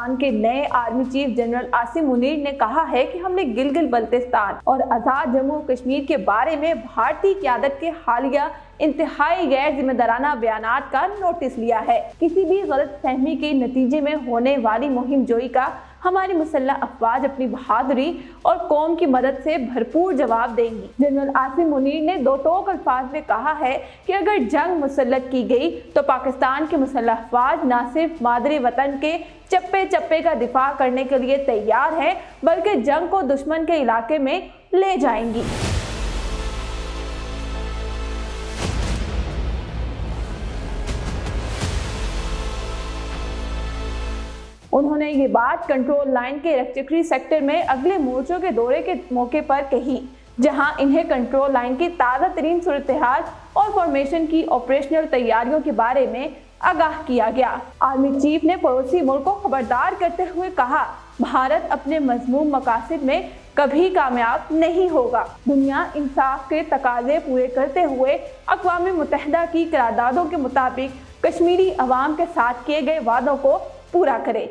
पाकिस्तान के नए army chief general Asim Munir ने कहा है कि हमने गिलगित बल्तिस्तान और आज़ाद जम्मू कश्मीर के बारे में भारतीय क़यादत के हालिया इंतहाई गैर जिम्मेदाराना बयानात का नोटिस लिया है। किसी भी गलत फहमी के नतीजे में होने वाली मुहिम जोई का हमारी मुसल्लह अफवाज अपनी बहादुरी और कौम की मदद से भरपूर जवाब देंगी। जनरल आसिम मुनीर ने दो टोक अल्फाज में कहा है कि अगर जंग मुसल्लत की गई तो पाकिस्तान के मुसल्लह अफवाज न सिर्फ मादरे वतन के चप्पे चप्पे का दिफा करने के लिए तैयार है, बल्कि जंग को दुश्मन के इलाके में ले जाएंगी। उन्होंने ये बात कंट्रोल लाइन के रेक्टिफिकेशन सेक्टर में अगले मोर्चों के दौरे के मौके पर कही, जहां इन्हें कंट्रोल लाइन की ताज़ा तरीन सूरत-ए-हाल और फॉर्मेशन की ऑपरेशनल तैयारियों के बारे में आगाह किया गया। आर्मी चीफ ने पड़ोसी मुल्क को खबरदार करते हुए कहा, भारत अपने मज़मूम मकासद में कभी कामयाब नहीं होगा। दुनिया इंसाफ के तकाजे पूरे करते हुए अक़वाम मुत्तहिदा की करारदादों के मुताबिक कश्मीरी अवाम के साथ किए गए वादों को पूरा करे।